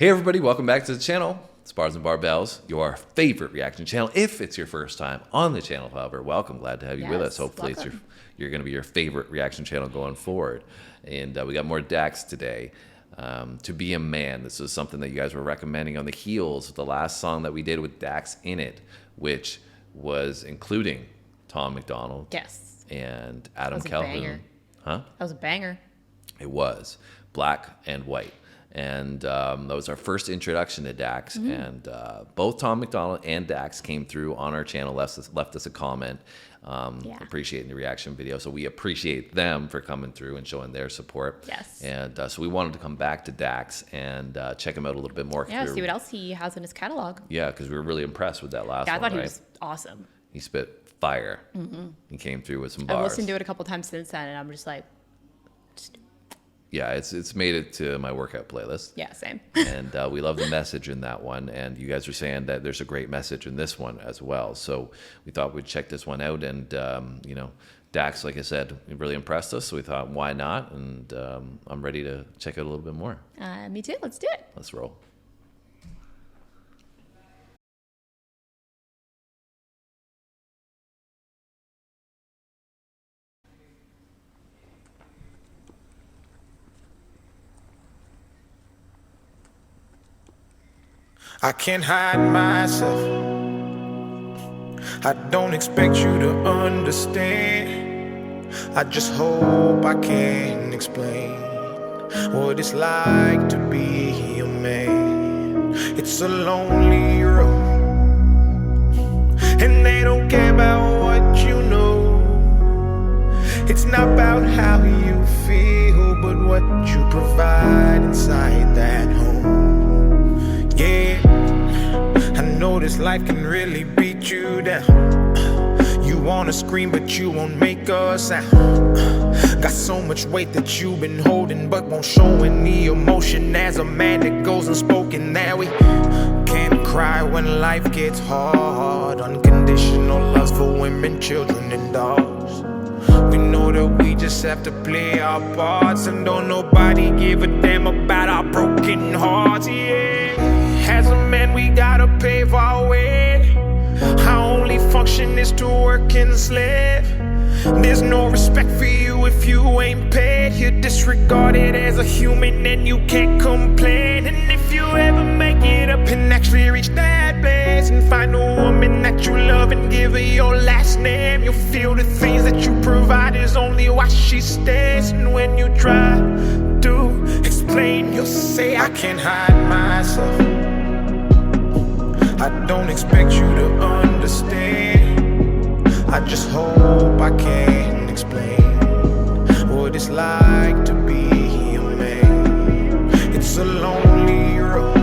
Hey everybody, welcome back to the channel. It's Bars and Barbells, your favorite reaction channel. If it's your first time on the channel, however, welcome. Glad to have you with us. Hopefully you're going to be your favorite reaction channel going forward. And we got more Dax today. To Be a Man. This is something that you guys were recommending on the heels of the last song that we did with Dax in it, which was including Tom MacDonald. Yes. And Adam Calhoun. Huh? That was a banger. It was. Black and White. And that was our first introduction to Dax. And both Tom MacDonald and Dax came through on our channel, left us a comment, appreciating the reaction video. So we appreciate them for coming through and showing their support. Yes. And so we wanted to come back to Dax and check him out a little bit more. Yeah, see what else he has in his catalog. Yeah, because we were really impressed with that last one. I thought he was awesome. He spit fire. He came through with some bars. I've listened to it a couple times since then, and I'm just like, yeah, it's made it to my workout playlist. Yeah, same. And we love the message in that one. And you guys are saying that there's a great message in this one as well. So we thought we'd check this one out. And, you know, Dax, like I said, he really impressed us. So we thought, why not? And I'm ready to check out a little bit more. Me too. Let's do it. Let's roll. I can't hide myself. I don't expect you to understand. I just hope I can explain what it's like to be a man. It's a lonely road, and they don't care about what you know. It's not about how you feel, but what you provide inside that home. Yeah, I know this life can really beat you down. You wanna scream but you won't make a sound. Got so much weight that you've been holding but won't show any emotion. As a man that goes unspoken, that we can't cry when life gets hard. Unconditional loves for women, children and dogs. We know that we just have to play our parts, and don't nobody give a damn about our broken hearts. Yeah, as a man we gotta pave our way. Our only function is to work and slave. There's no respect for you if you ain't paid. You're disregarded as a human and you can't complain. And if you ever make it up and actually reach that place and find a woman that you love and give her your last name, you'll feel the things that you provide is only why she stays. And when you try to explain, you'll say, I can't hide myself. I don't expect you to understand. I just hope I can explain what it's like to be a man. It's a lonely road,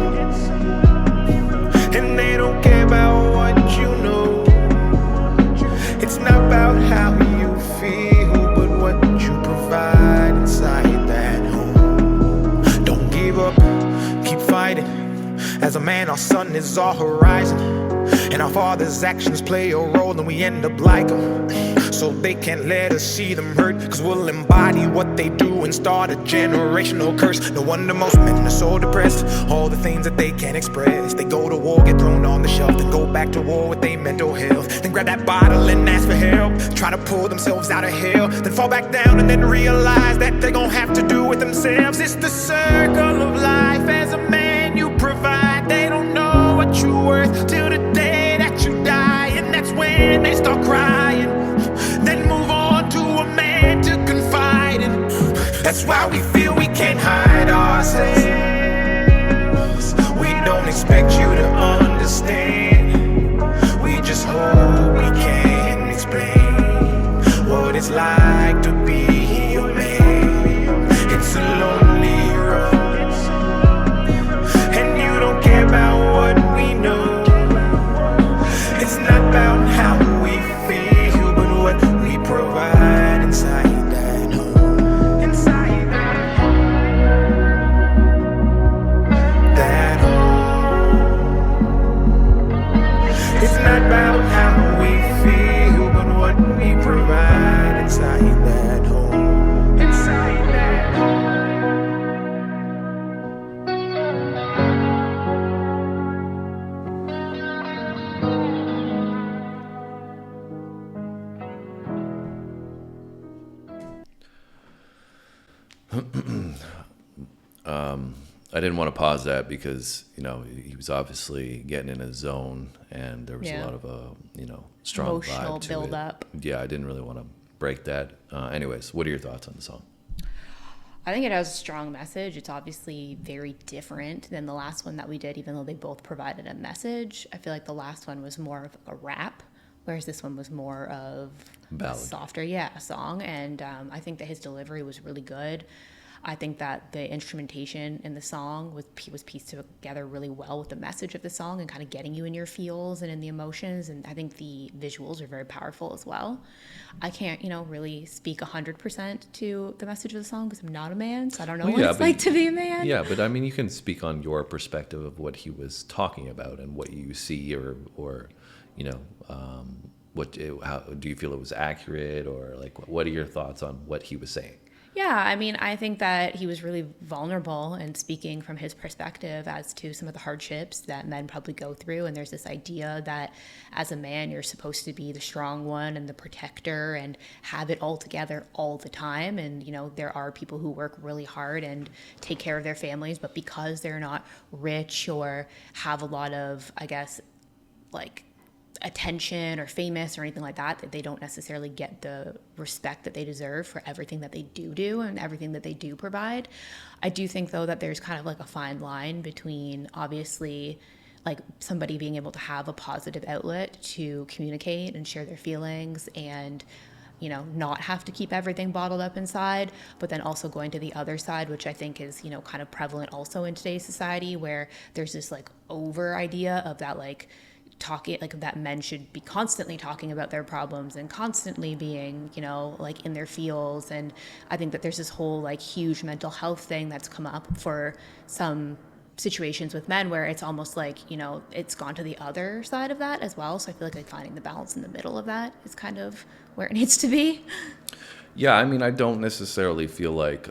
and they don't care about what you know. It's not about how you feel, but what you provide inside that home. Don't give up, keep fighting. As a man, our sun is our horizon, and our father's actions play a role, and we end up like them. So they can't let us see them hurt, cause we'll embody what they do and start a generational curse. No wonder most men are so depressed, all the things that they can't express. They go to war, get thrown on the shelf, then go back to war with their mental health. Then grab that bottle and ask for help, try to pull themselves out of hell, then fall back down and then realize that they're gonna have to do it themselves. It's the circle of life. As a man you provide, they don't know what you're worth till the day that you die, and that's when they start crying. Then move on to a man to confide in. That's why we feel we can't hide ourselves. We don't expect you to understand. We just hope we can explain what it's like to be a man. It's a lonely road, and you don't care about what we know. It's not about how we feel, but what we provide inside that home. Inside that home. It's not about how we feel, but what we provide inside that home. Inside that home. I didn't want to pause that because, he was obviously getting in his zone and there was a lot of, strong emotional vibe to build it. up. Yeah, I didn't really want to break that. Anyways, what are your thoughts on the song? I think it has a strong message. It's obviously very different than the last one that we did, even though they both provided a message. I feel like the last one was more of a rap, whereas this one was more of Ballad. a softer, a song. And I think that his delivery was really good. I think that the instrumentation in the song was pieced together really well with the message of the song and kind of getting you in your feels and in the emotions. And I think the visuals are very powerful as well. I can't, really speak 100% to the message of the song because I'm not a man, so I don't know what it's like to be a man. Yeah, but I mean, you can speak on your perspective of what he was talking about and what you see, or how do you feel it was accurate, or like what are your thoughts on what he was saying? Yeah, I mean, I think that he was really vulnerable and speaking from his perspective as to some of the hardships that men probably go through. And there's this idea that as a man, you're supposed to be the strong one and the protector and have it all together all the time. And, there are people who work really hard and take care of their families, but because they're not rich or have a lot of, I guess, like, attention or famous or anything like that they don't necessarily get the respect that they deserve for everything that they do and everything that they do provide. I do think, though, that there's kind of like a fine line between obviously like somebody being able to have a positive outlet to communicate and share their feelings and not have to keep everything bottled up inside, but then also going to the other side, which I think is, kind of prevalent also in today's society, where there's this like over idea of that like talking, like that men should be constantly talking about their problems and constantly being, like in their feels. And I think that there's this whole like huge mental health thing that's come up for some situations with men where it's almost like, it's gone to the other side of that as well. So I feel like finding the balance in the middle of that is kind of where it needs to be. Yeah, I mean, I don't necessarily feel like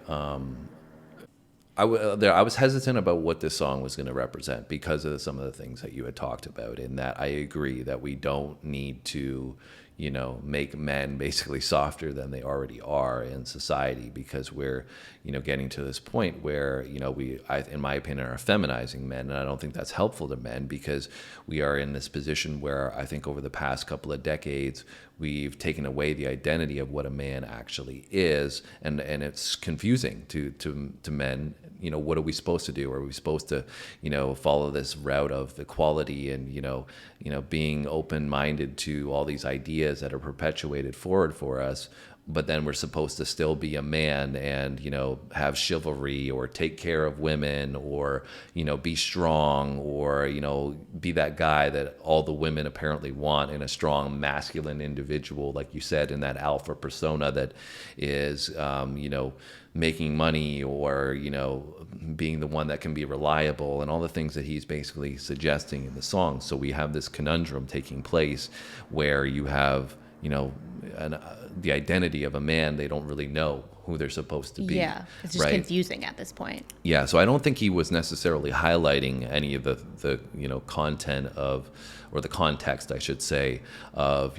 I was hesitant about what this song was going to represent because of some of the things that you had talked about, in that I agree that we don't need to, make men basically softer than they already are in society, because we're, getting to this point where, in my opinion, are feminizing men. And I don't think that's helpful to men, because we are in this position where I think over the past couple of decades, we've taken away the identity of what a man actually is. And it's confusing to men. What are we supposed to do? Are we supposed to, follow this route of equality and, being open-minded to all these ideas that are perpetuated forward for us? But then we're supposed to still be a man and, have chivalry or take care of women or, be strong or, be that guy that all the women apparently want in a strong masculine individual, like you said, in that alpha persona that is, making money or, being the one that can be reliable and all the things that he's basically suggesting in the song. So we have this conundrum taking place where you have, the identity of a man. They don't really know who they're supposed to be. Yeah, it's just confusing at this point. Yeah, so I don't think he was necessarily highlighting any of the content of, or the context, I should say, of,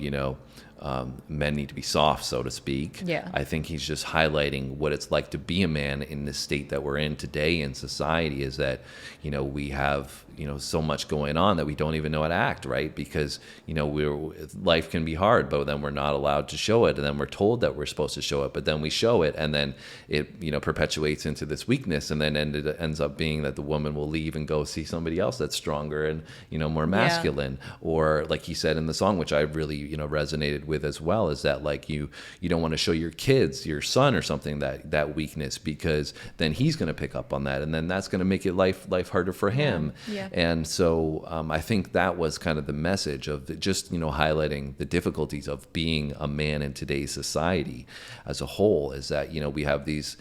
men need to be soft, so to speak. Yeah. I think he's just highlighting what it's like to be a man in the state that we're in today in society, is that, we have, so much going on that we don't even know how to act, right? Because, life can be hard, but then we're not allowed to show it. And then we're told that we're supposed to show it, but then we show it. And then it, perpetuates into this weakness. And then ends up being that the woman will leave and go see somebody else that's stronger and, more masculine. Yeah. Or like he said in the song, which I really, resonated with as well, is that like you don't want to show your kids, your son or something, that weakness, because then he's going to pick up on that, and then that's going to make it life harder for him. Yeah. And so I think that was kind of the message of just highlighting the difficulties of being a man in today's society as a whole, is that we have these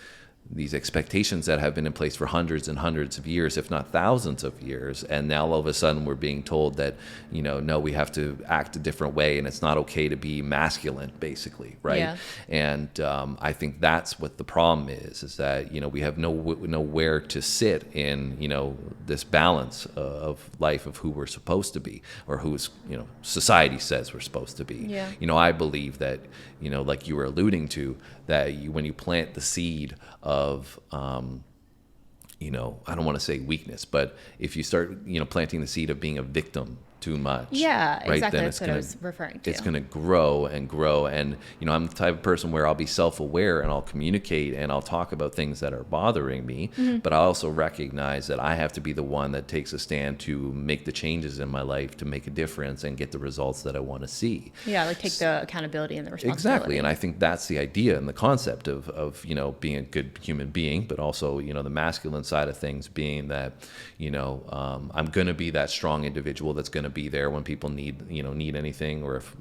expectations that have been in place for hundreds and hundreds of years, if not thousands of years. And now all of a sudden we're being told that, no, we have to act a different way and it's not okay to be masculine, basically. Right. Yeah. And I think that's what the problem is that, we have nowhere to sit in, this balance of life of who we're supposed to be, or who's, society says we're supposed to be. Yeah. I believe that, like you were alluding to, that when you plant the seed of I don't want to say weakness, but if you start, planting the seed of being a victim too much. Yeah, right, exactly. then That's what I was referring to. It's going to grow and grow. And, I'm the type of person where I'll be self-aware and I'll communicate and I'll talk about things that are bothering me. But I also recognize that I have to be the one that takes a stand to make the changes in my life to make a difference and get the results that I want to see. Yeah, like take the accountability and the responsibility. Exactly. And I think that's the idea and the concept of being a good human being, but also, the masculine side of things being that, I'm going to be that strong individual that's going to be there when people need anything, or if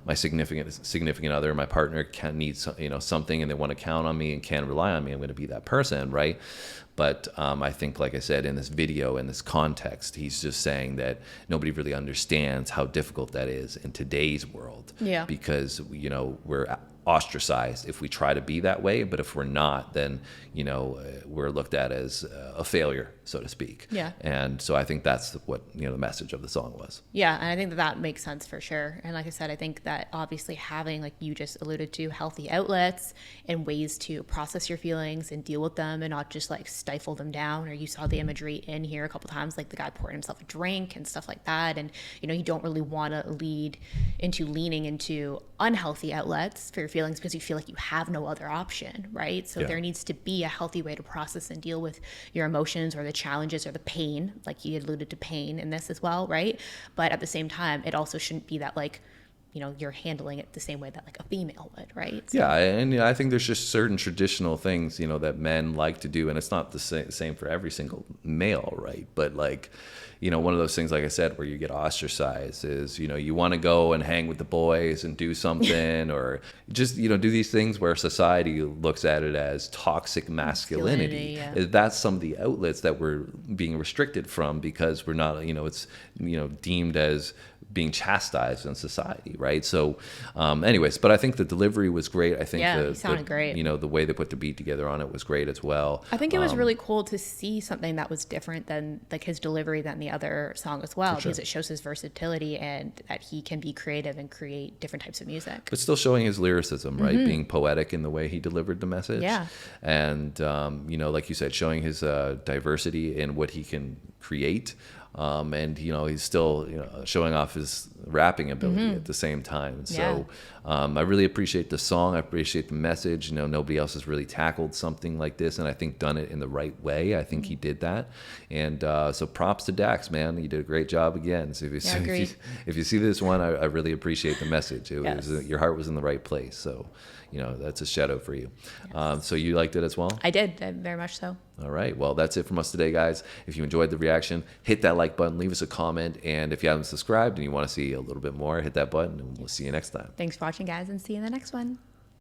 my significant other, my partner need something and they want to count on me and can rely on me, I'm going to be that person, right? But I think, like I said, in this video, in this context, he's just saying that nobody really understands how difficult that is in today's world. Yeah. Because we're ostracized if we try to be that way, but if we're not, then we're looked at as a failure, so to speak. Yeah. And so I think that's what the message of the song was. Yeah, and I think that makes sense for sure. And like I said, I think that obviously having, like you just alluded to, healthy outlets and ways to process your feelings and deal with them and not just like stifle them down. Or you saw the imagery in here a couple times, like the guy pouring himself a drink and stuff like that. And you don't really want to leaning into unhealthy outlets for your feelings because you feel like you have no other option, right? So there needs to be a healthy way to process and deal with your emotions or the challenges or the pain, like you alluded to pain in this as well, right? But at the same time, it also shouldn't be that like, you're handling it the same way that like a female would, right? So, yeah, and I think there's just certain traditional things, that men like to do, and it's not the same for every single male, right? But like, one of those things, like I said, where you get ostracized is, you want to go and hang with the boys and do something, or just, do these things where society looks at it as toxic masculinity. Yeah. That's some of the outlets that we're being restricted from because we're not, it's, deemed as being chastised in society, right? So anyways, but I think the delivery was great. I think he sounded great. The way they put the beat together on it was great as well. I think it was really cool to see something that was different than like his delivery than the other song as well, because it shows his versatility and that he can be creative and create different types of music. But still showing his lyricism, right? Being poetic in the way he delivered the message. Yeah. And, like you said, showing his diversity in what he can create. And he's still showing off his rapping ability at the same time. So I really appreciate the song. I appreciate the message. Nobody else has really tackled something like this, and I think done it in the right way. I think he did that, and so props to Dax, man. You did a great job again. So if you see this one, I really appreciate the message. It was your heart was in the right place. So that's a shout out for you. Yes. So you liked it as well? I did, very much so. All right. Well, that's it from us today, guys. If you enjoyed the reaction, hit that like button, leave us a comment. And if you haven't subscribed and you want to see a little bit more, hit that button and we'll see you next time. Thanks for watching, guys, and see you in the next one.